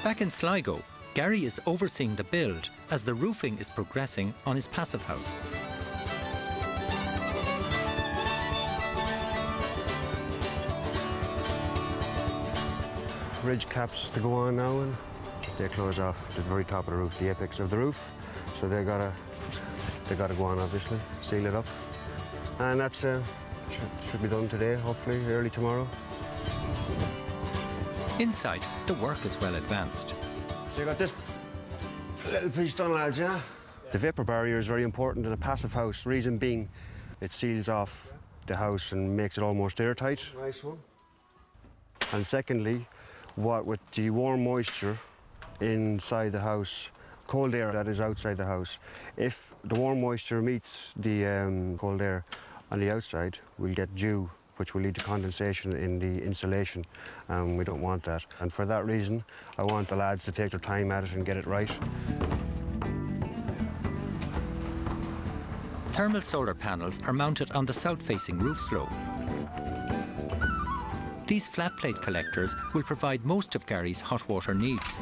Back in Sligo, Gary is overseeing the build as the roofing is progressing on his passive house. Ridge caps to go on now, and they close off the very top of the roof, the apex of the roof. So they gotta go on, obviously, seal it up. And that's should be done today, hopefully, early tomorrow. Inside, the work is well advanced. So you got this little piece done, lads, yeah? The vapour barrier is very important in a passive house, reason being it seals off the house and makes it almost airtight. Nice one. And secondly, what with the warm moisture inside the house, cold air that is outside the house, if the warm moisture meets the cold air on the outside, we'll get dew, which will lead to condensation in the insulation. We don't want that. And for that reason, I want the lads to take their time at it and get it right. Thermal solar panels are mounted on the south-facing roof slope. These flat plate collectors will provide most of Gary's hot water needs.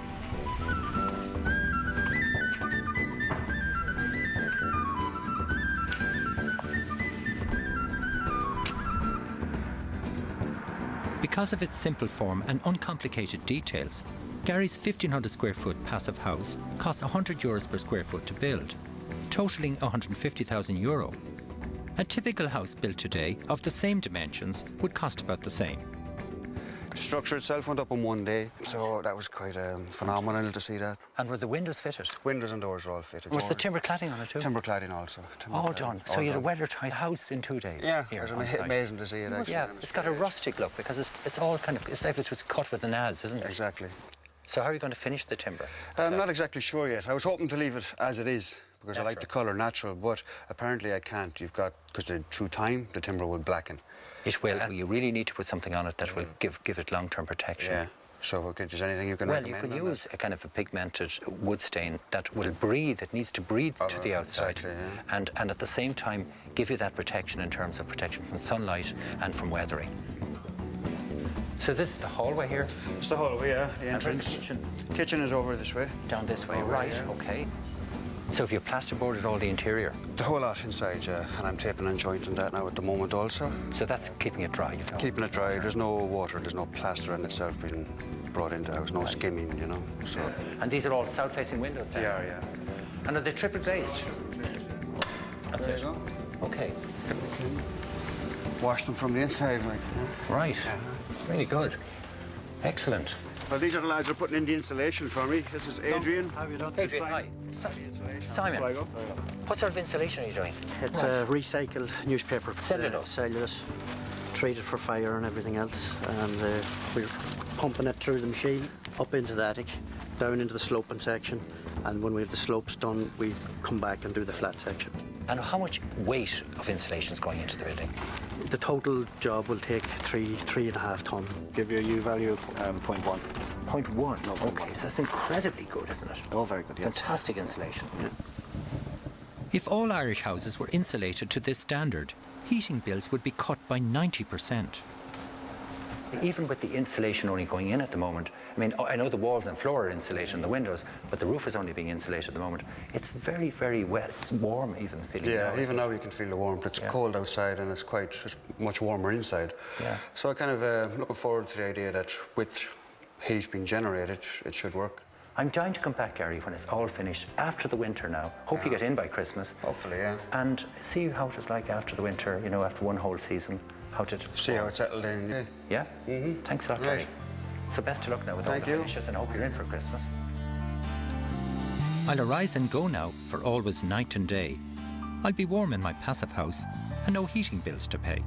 Because of its simple form and uncomplicated details, Gary's 1,500 square foot passive house costs €100 per square foot to build, totalling €150,000. A typical house built today of the same dimensions would cost about the same. The structure itself went up in one day, so that was quite phenomenal to see that. And were the windows fitted? Windows and doors were all fitted. Was the timber cladding on it too? Timber cladding also. All done. So you had a weather-tight house in 2 days. Yeah, here it was amazing to see it actually. Yeah, it's got a rustic look because it's all kind of, it's like it was cut with the nails, isn't it? Exactly. So how are you going to finish the timber? I'm not exactly sure yet. I was hoping to leave it as it is because I like the colour natural, but apparently I can't. Because through time the timber will blacken. It will, and you really need to put something on it that will give it long-term protection. Yeah. So is there anything you can recommend? Well, you can use a kind of a pigmented wood stain that will breathe. It needs to breathe to the outside, exactly, yeah. and at the same time give you that protection in terms of protection from sunlight and from weathering. So this is the hallway here? It's the hallway, yeah, the entrance. And where's the kitchen? Kitchen is over this way. Down this way, right, yeah. Okay. So have you plasterboarded all the interior? The whole lot inside, yeah, and I'm taping and jointing that now at the moment also. So that's keeping it dry, you know? Keeping it dry. There's no water, there's no plaster in itself being brought into the house, no skimming, you know. So. And these are all south-facing windows then? They are, yeah. And are they triple glazed? That's there it. you go. Okay. Wash them from the inside, like. Yeah. Right. Yeah. Really good. Excellent. Well, these are the lads who are putting in the insulation for me. This is Adrian. How have you done? Adrian, hi. Simon, Sligo. what sort of insulation are you doing? It's a recycled newspaper. Cellulose. Cellulose. Treated for fire and everything else. And we're pumping it through the machine, up into the attic, down into the sloping section. And when we have the slopes done, we come back and do the flat section. And how much weight of insulation is going into the building? The total job will take 3.5 ton. Give you a U value of 0.1. 0.1? No, okay, so that's incredibly good, isn't it? Oh, very good, yes. Fantastic insulation. Yeah. If all Irish houses were insulated to this standard, heating bills would be cut by 90%. Even with the insulation only going in at the moment, I mean, I know the walls and floor are insulated and the windows, but the roof is only being insulated at the moment. It's very, very wet. It's warm even feeling. Yeah, even now you can feel the warmth. It's cold outside and it's much warmer inside. Yeah. So I kind of looking forward to the idea that with heat being generated, it should work. I'm dying to come back, Gary, when it's all finished, after the winter now. Hope you get in by Christmas. Hopefully, yeah. And see how it was like after the winter, you know, after one whole season. How did it see how it settled in? Yeah. Yeah? Mm-hmm. Thanks a lot, Gary. Right. So best of luck now with all the finishes, and I hope you're in for Christmas. I'll arise and go now for always night and day. I'll be warm in my passive house and no heating bills to pay.